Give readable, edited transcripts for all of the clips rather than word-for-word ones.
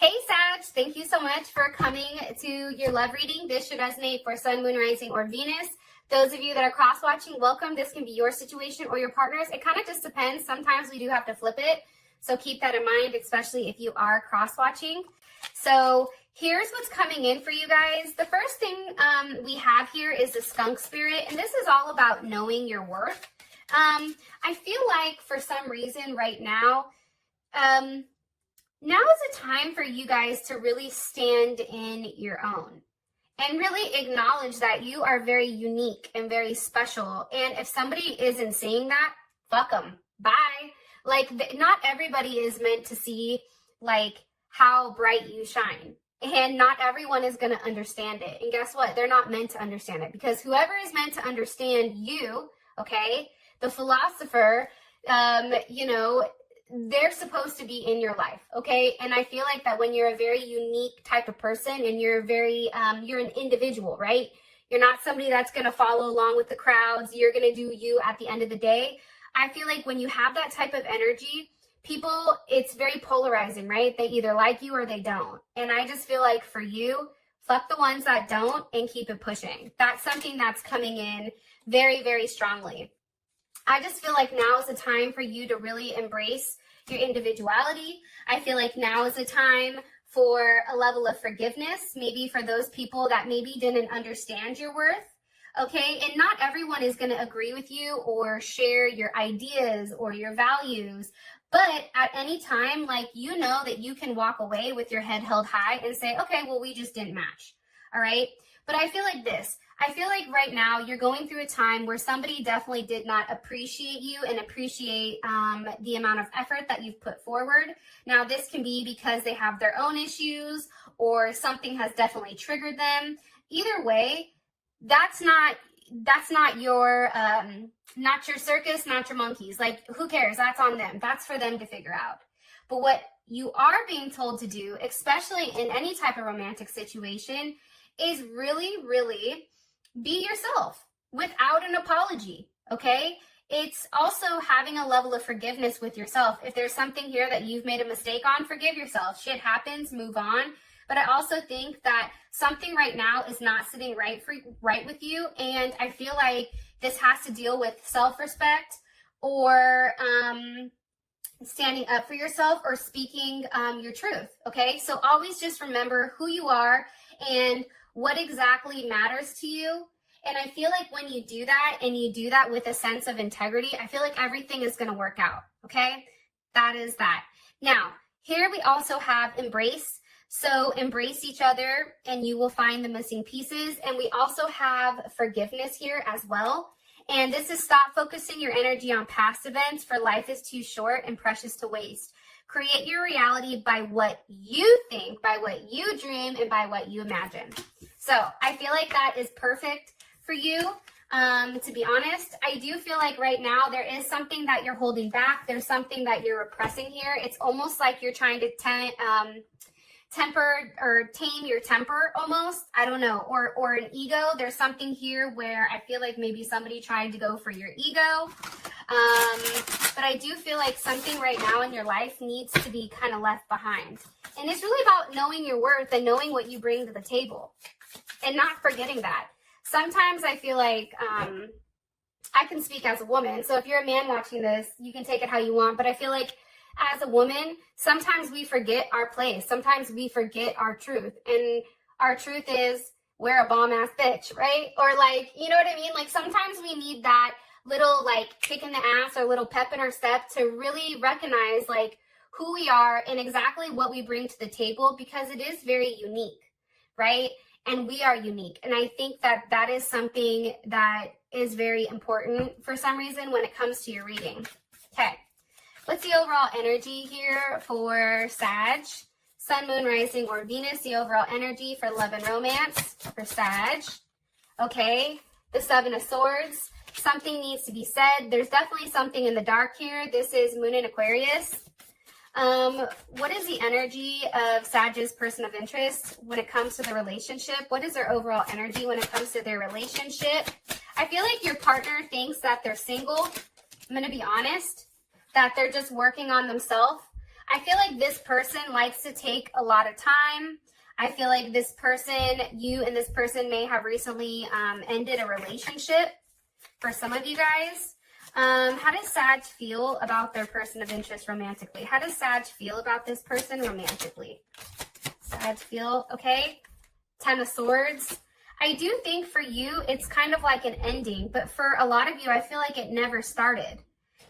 Hey Sag, thank you so much for coming to your love reading. This should resonate for Sun, Moon, Rising, or Venus. Those of you that are cross-watching, welcome. This can be your situation or your partner's. It kind of just depends. Sometimes we do have to flip it. So keep that in mind, especially if you are cross-watching. So here's what's coming in for you guys. The first thing we have here is the skunk spirit, and this is all about knowing your worth. I feel like for some reason right now, now is a time for you guys to really stand in your own and really acknowledge that you are very unique and very special. And if somebody isn't saying that, fuck them. Bye. Like, not everybody is meant to see, like, how bright you shine. And not everyone is going to understand it. And guess what? They're not meant to understand it, because whoever is meant to understand you, okay, the philosopher, you know, they're supposed to be in your life, okay? And I feel like that when you're a very unique type of person and you're very, you're an individual, right? You're not somebody that's going to follow along with the crowds. You're going to do you at the end of the day. I feel like when you have that type of energy, people, it's very polarizing, right? They either like you or they don't. And I just feel like for you, fuck the ones that don't and keep it pushing. That's something that's coming in very, very strongly. I just feel like now is the time for you to really embrace your individuality. I feel like now is the time for a level of forgiveness, maybe for those people that maybe didn't understand your worth, okay? And not everyone is going to agree with you or share your ideas or your values, but at any time, like, you know that you can walk away with your head held high and say, okay, well, we just didn't match, all right? But I feel like this. I feel like right now you're going through a time where somebody definitely did not appreciate you and appreciate the amount of effort that you've put forward. Now, this can be because they have their own issues or something has definitely triggered them. Either way, that's not your not your circus, not your monkeys. Like, who cares? That's on them. That's for them to figure out. But what you are being told to do, especially in any type of romantic situation, is really, really be yourself without an apology, okay? It's also having a level of forgiveness with yourself. If there's something here that you've made a mistake on, forgive yourself. Shit happens, move on. But I also think that something right now is not sitting right with you, and I feel like this has to deal with self-respect or standing up for yourself or speaking your truth, okay? So always just remember who you are and what exactly matters to you. And I feel like when you do that and you do that with a sense of integrity, I feel like everything is going to work out, okay? That is that. Now, here we also have embrace. So embrace each other and you will find the missing pieces. And we also have forgiveness here as well. And this is stop focusing your energy on past events, for life is too short and precious to waste. Create your reality by what you think, by what you dream, and by what you imagine. So I feel like that is perfect for you. To be honest, I do feel like right now there is something that you're holding back. There's something that you're repressing here. It's almost like you're trying to temper or tame your temper almost. I don't know. Or an ego. There's something here where I feel like maybe somebody tried to go for your ego. But I do feel like something right now in your life needs to be kind of left behind. And it's really about knowing your worth and knowing what you bring to the table and not forgetting that. Sometimes I feel like I can speak as a woman. So if you're a man watching this, you can take it how you want. But I feel like as a woman, sometimes we forget our place. Sometimes we forget our truth. And our truth is we're a bomb-ass bitch, right? Or like, you know what I mean? Like sometimes we need that little like kick in the ass or little pep in our step to really recognize like who we are and exactly what we bring to the table, because it is very unique, right? And we are unique. And I think that that is something that is very important for some reason when it comes to your reading. Okay. What's the overall energy here for Sag? Sun, Moon, Rising, or Venus. The overall energy for love and romance for Sag. Okay. The Seven of Swords. Something needs to be said. There's definitely something in the dark here. This is Moon in Aquarius. What is the energy of Sag's person of interest when it comes to the relationship? What is their overall energy when it comes to their relationship? I feel like your partner thinks that they're single. I'm going to be honest, that they're just working on themselves. I feel like this person likes to take a lot of time. I feel like this person, you and this person may have recently ended a relationship for some of you guys. How does Sag feel about their person of interest romantically? How does Sag feel about this person romantically? Sag feel, okay. 10 of Swords. I do think for you, it's kind of like an ending, but for a lot of you, I feel like it never started.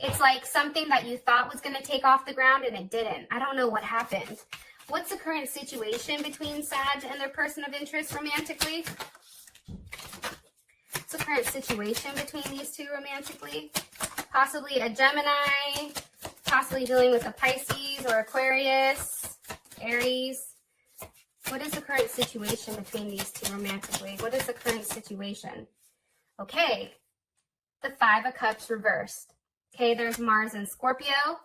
It's like something that you thought was going to take off the ground and it didn't. I don't know what happened. What's the current situation between Sag and their person of interest romantically? What's the current situation between these two romantically? Possibly a Gemini, possibly dealing with a Pisces or Aquarius, Aries. What is the current situation between these two romantically? What is the current situation? Okay, the 5 of Cups reversed. Okay, there's Mars and Scorpio.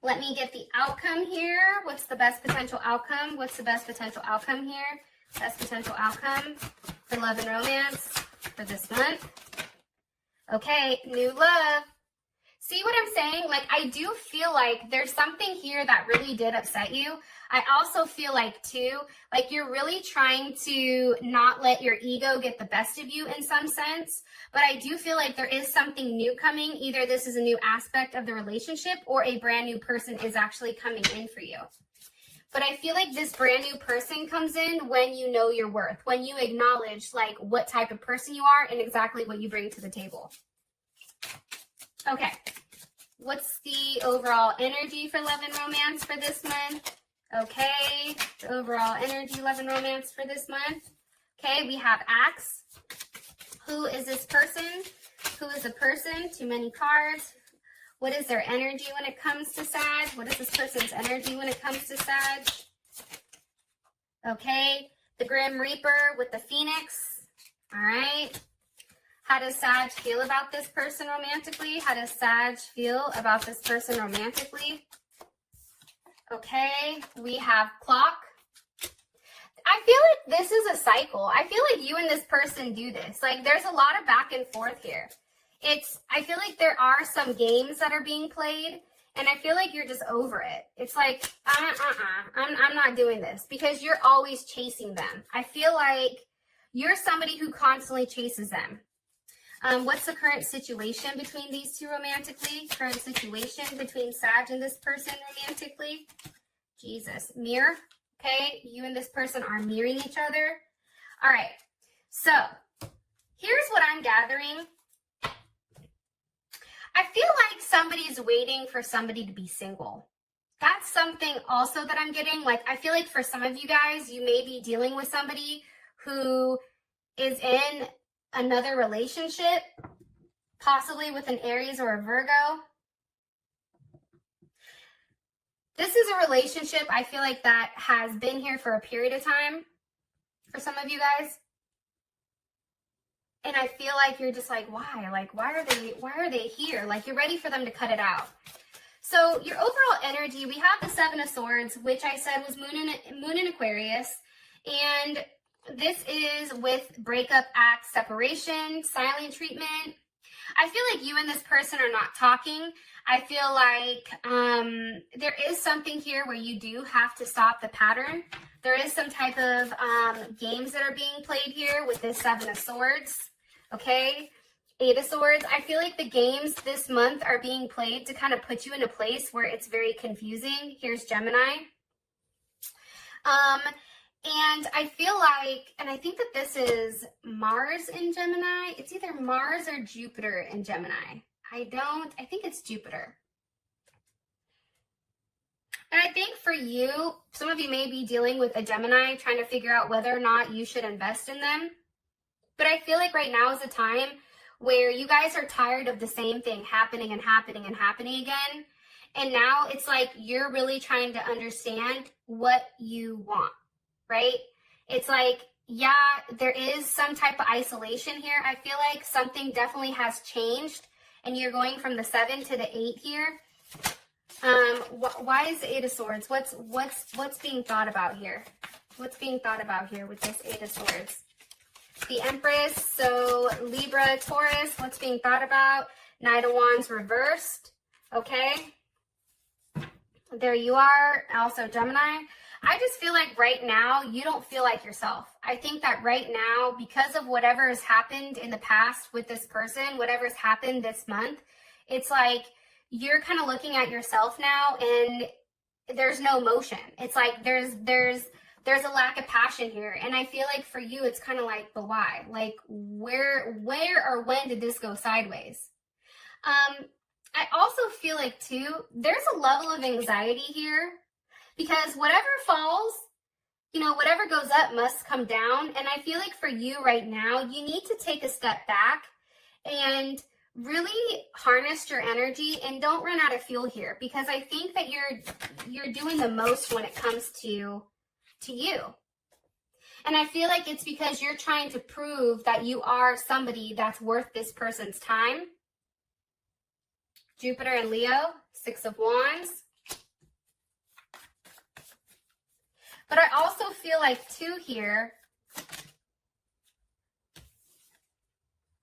Let me get the outcome here. What's the best potential outcome? What's the best potential outcome here? Best potential outcome for love and romance for this month. Okay, new love. See what I'm saying? Like, I do feel like there's something here that really did upset you. I also feel like, too, like you're really trying to not let your ego get the best of you in some sense. But I do feel like there is something new coming. Either this is a new aspect of the relationship or a brand new person is actually coming in for you. But I feel like this brand new person comes in when you know your worth, when you acknowledge like what type of person you are and exactly what you bring to the table. Okay. What's the overall energy for love and romance for this month? Okay. The overall energy, love and romance for this month. Okay. We have Axe. Who is this person? Who is the person? Too many cards. What is their energy when it comes to Sag? What is this person's energy when it comes to Sag? Okay. The Grim Reaper with the Phoenix. All right. How does Sag feel about this person romantically? How does Sag feel about this person romantically? Okay, we have Clock. I feel like this is a cycle. I feel like you and this person do this. Like, there's a lot of back and forth here. I feel like there are some games that are being played, and I feel like you're just over it. It's like, I'm not doing this, because you're always chasing them. I feel like you're somebody who constantly chases them. What's the current situation between these two romantically? Current situation between Sag and this person romantically? Jesus. Mirror. Okay, you and this person are mirroring each other. All right, so here's what I'm gathering. I feel like somebody's waiting for somebody to be single. That's something also that I'm getting. Like, I feel like for some of you guys, you may be dealing with somebody who is in another relationship, possibly with an Aries or a Virgo. This is a relationship, I feel like, that has been here for a period of time for some of you guys. And I feel like you're just like, why? Like, why are they here? Like, you're ready for them to cut it out. So your overall energy, we have the 7 of Swords, which I said was Moon in Aquarius. And this is with breakup, act, separation, silent treatment. I feel like you and this person are not talking. I feel like there is something here where you do have to stop the pattern. There is some type of games that are being played here with this 7 of Swords. Okay, 8 of Swords. I feel like the games this month are being played to kind of put you in a place where it's very confusing. Here's Gemini. And I feel like, and I think that this is Mars in Gemini. It's either Mars or Jupiter in Gemini. I think it's Jupiter. And I think for you, some of you may be dealing with a Gemini, trying to figure out whether or not you should invest in them. But I feel like right now is a time where you guys are tired of the same thing happening and happening and happening again. And now it's like you're really trying to understand what you want, right? It's like, yeah, there is some type of isolation here. I feel like something definitely has changed, and you're going from the 7 to the 8 here. Why is the 8 of Swords? What's being thought about here? What's being thought about here with this 8 of Swords? The Empress, so Libra, Taurus, what's being thought about? Knight of Wands reversed, okay? There you are, also Gemini. I just feel like right now you don't feel like yourself. I think that right now, because of whatever has happened in the past with this person, whatever's happened this month, it's like you're kind of looking at yourself now and there's no motion. It's like there's a lack of passion here. And I feel like for you, it's kind of like, but why? Like where or when did this go sideways? I also feel like too, there's a level of anxiety here because whatever falls, you know, whatever goes up must come down. And I feel like for you right now, you need to take a step back and really harness your energy and don't run out of fuel here, because I think that you're doing the most when it comes to you. And I feel like it's because you're trying to prove that you are somebody that's worth this person's time. Jupiter and Leo, 6 of Wands. But I also feel like too here,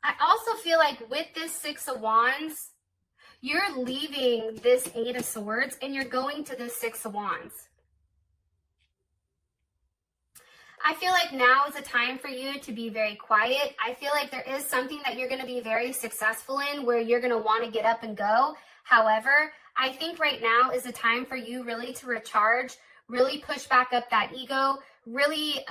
I also feel like with this 6 of Wands, you're leaving this 8 of Swords and you're going to this 6 of Wands. I feel like now is a time for you to be very quiet. I feel like there is something that you're going to be very successful in where you're going to want to get up and go. However, I think right now is a time for you really to recharge, really push back up that ego, really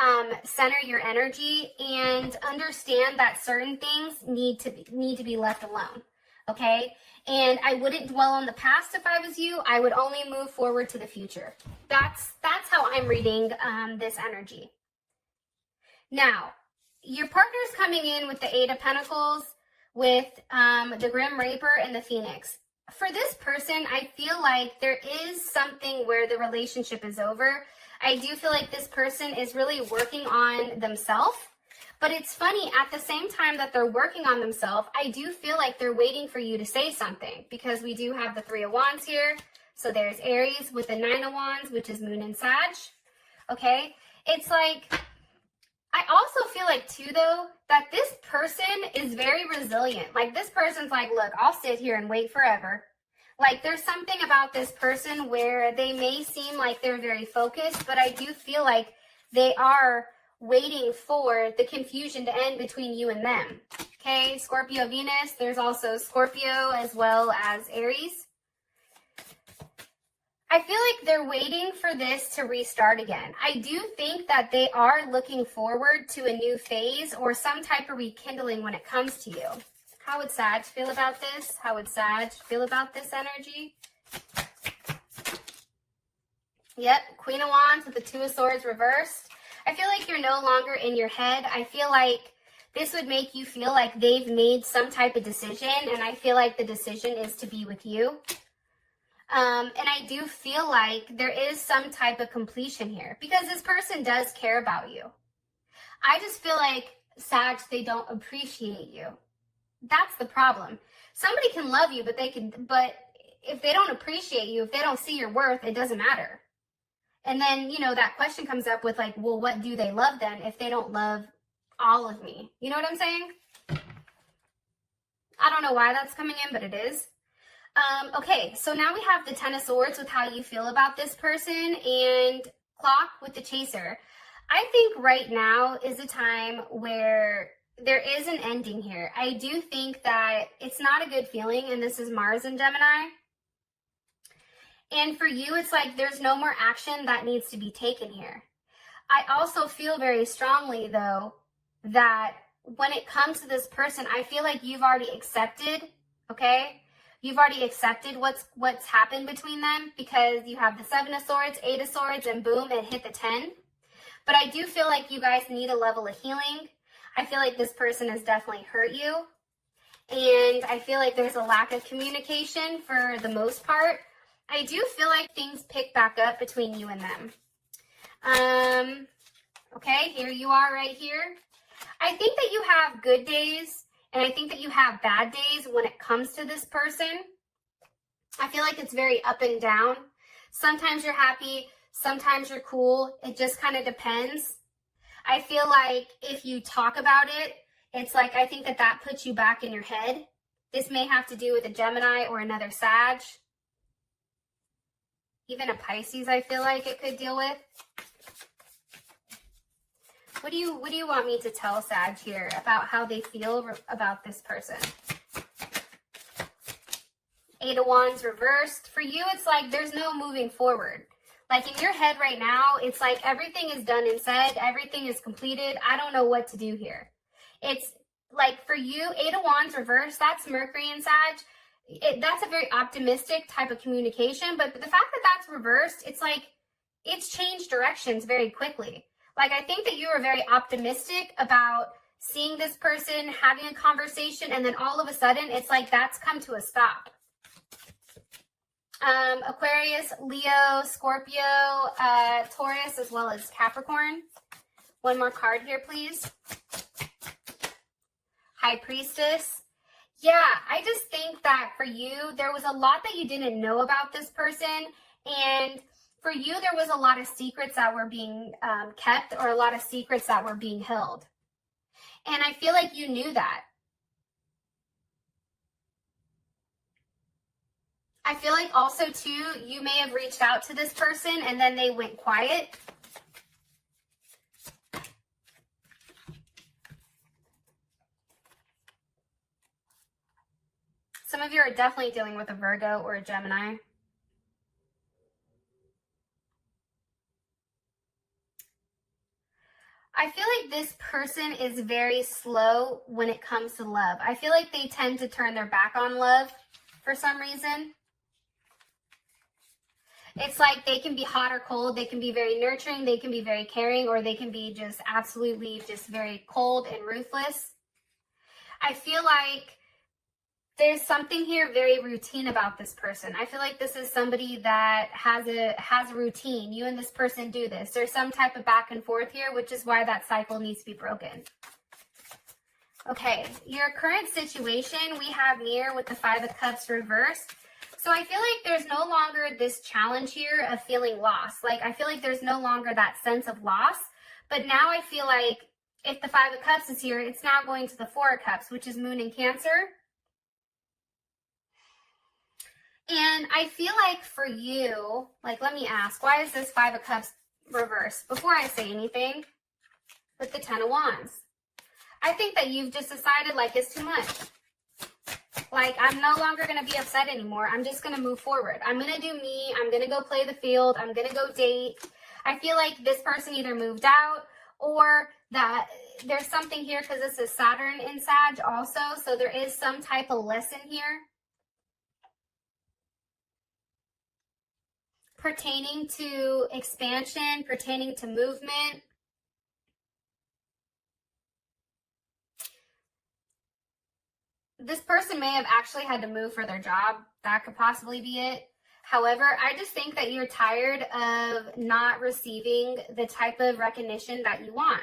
center your energy and understand that certain things need to be left alone. Okay? And I wouldn't dwell on the past if I was you. I would only move forward to the future. That's how I'm reading this energy. Now, your partner's coming in with the 8 of Pentacles, with the Grim Reaper and the Phoenix. For this person, I feel like there is something where the relationship is over. I do feel like this person is really working on themselves. But it's funny, at the same time that they're working on themselves, I do feel like they're waiting for you to say something, because we do have the 3 of Wands here. So there's Aries with the 9 of Wands, which is Moon and Sag. Okay? It's like, I also feel like too though, that this person is very resilient. Like this person's like, look, I'll sit here and wait forever. Like there's something about this person where they may seem like they're very focused, but I do feel like they are waiting for the confusion to end between you and them. Okay, Scorpio Venus, there's also Scorpio as well as Aries. I feel like they're waiting for this to restart again. I do think that they are looking forward to a new phase or some type of rekindling when it comes to you. How would Sag feel about this? How would Sag feel about this energy? Yep, Queen of Wands with the 2 of Swords reversed. I feel like you're no longer in your head. I feel like this would make you feel like they've made some type of decision, and I feel like the decision is to be with you. And I do feel like there is some type of completion here because this person does care about you. I just feel like, Sag, they don't appreciate you. That's the problem. Somebody can love you, but if they don't appreciate you, if they don't see your worth, it doesn't matter. And then, you know, that question comes up with like, well, what do they love then if they don't love all of me? You know what I'm saying? I don't know why that's coming in, but it is. Okay, so now we have the 10 of Swords with how you feel about this person and Clock with the Chaser. I think right now is a time where there is an ending here. I do think that it's not a good feeling, and this is Mars and Gemini. And for you, it's like there's no more action that needs to be taken here. I also feel very strongly, though, that when it comes to this person, I feel like you've already accepted, okay? You've already accepted what's happened between them because you have the 7 of Swords, 8 of Swords, and boom, it hit the 10. But I do feel like you guys need a level of healing. I feel like this person has definitely hurt you. And I feel like there's a lack of communication for the most part. I do feel like things pick back up between you and them. Okay, here you are right here. I think that you have good days, and I think that you have bad days when it comes to this person. I feel like it's very up and down. Sometimes you're happy, sometimes you're cool. It just kind of depends. I feel like if you talk about it, it's like I think that puts you back in your head. This may have to do with a Gemini or another Sag. Even a Pisces, I feel like it could deal with. What do you want me to tell Sag here about how they feel about this person? Eight of Wands reversed. For you, it's like there's no moving forward. Like in your head right now, it's like everything is done and said. Everything is completed. I don't know what to do here. It's like for you, Eight of Wands reversed, that's Mercury and Sag. That's a very optimistic type of communication. But the fact that that's reversed, it's like it's changed directions very quickly. Like I think that you were very optimistic about seeing this person, having a conversation, and then all of a sudden, it's like that's come to a stop. Aquarius, Leo, Scorpio, Taurus, as well as Capricorn. One more card here, please. High Priestess. Yeah, I just think that for you, there was a lot that you didn't know about this person. And for you, there was a lot of secrets that were being kept, or a lot of secrets that were being held. And I feel like you knew that. I feel like also, too, you may have reached out to this person and then they went quiet. Some of you are definitely dealing with a Virgo or a Gemini. I feel like this person is very slow when it comes to love. I feel like they tend to turn their back on love for some reason. It's like they can be hot or cold. They can be very nurturing. They can be very caring, or they can be just absolutely just very cold and ruthless. I feel like there's something here very routine about this person. I feel like this is somebody that has a routine. You and this person do this. There's some type of back and forth here, which is why that cycle needs to be broken. Okay, your current situation, we have Mirror with the Five of Cups reversed. So I feel like there's no longer this challenge here of feeling lost. Like, I feel like there's no longer that sense of loss. But now I feel like if the Five of Cups is here, it's now going to the Four of Cups, which is Moon in Cancer. And I feel like for you, like, let me ask, why is this Five of Cups reversed? Before I say anything, with the Ten of Wands. I think that you've just decided, like, it's too much. Like, I'm no longer going to be upset anymore. I'm just going to move forward. I'm going to do me. I'm going to go play the field. I'm going to go date. I feel like this person either moved out, or that there's something here, because this is Saturn in Sag also. So there is some type of lesson here pertaining to expansion, pertaining to movement. This person may have actually had to move for their job. That could possibly be it. However, I just think that you're tired of not receiving the type of recognition that you want.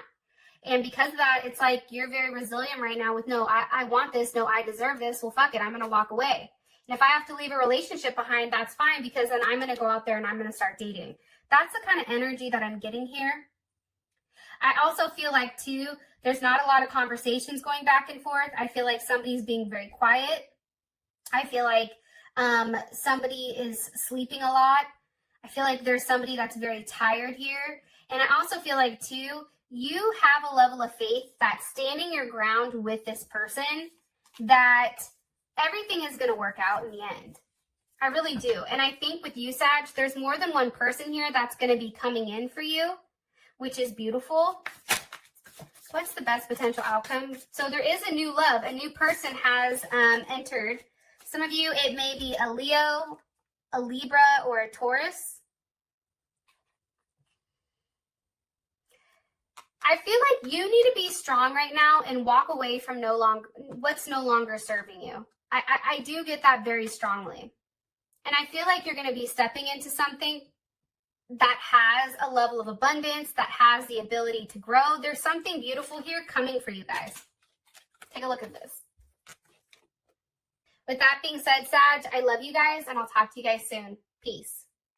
And because of that, it's like you're very resilient right now with, no, I want this. No, I deserve this. Well, fuck it. I'm going to walk away. And if I have to leave a relationship behind, that's fine, because then I'm going to go out there and I'm going to start dating. That's the kind of energy that I'm getting here. I also feel like, too, there's not a lot of conversations going back and forth. I feel like somebody's being very quiet. I feel like somebody is sleeping a lot. I feel like there's somebody that's very tired here. And I also feel like, too, you have a level of faith that standing your ground with this person, that everything is going to work out in the end. I really do. And I think with you, Sag, there's more than one person here that's going to be coming in for you, which is beautiful. What's the best potential outcome? So there is a new love. A new person has entered. Some of you, it may be a Leo, a Libra, or a Taurus. I feel like you need to be strong right now and walk away from what's no longer serving you. I do get that very strongly. And I feel like you're going to be stepping into something that has a level of abundance, that has the ability to grow. There's something beautiful here coming for you guys. Take a look at this. With that being said, Sag, I love you guys, and I'll talk to you guys soon. Peace.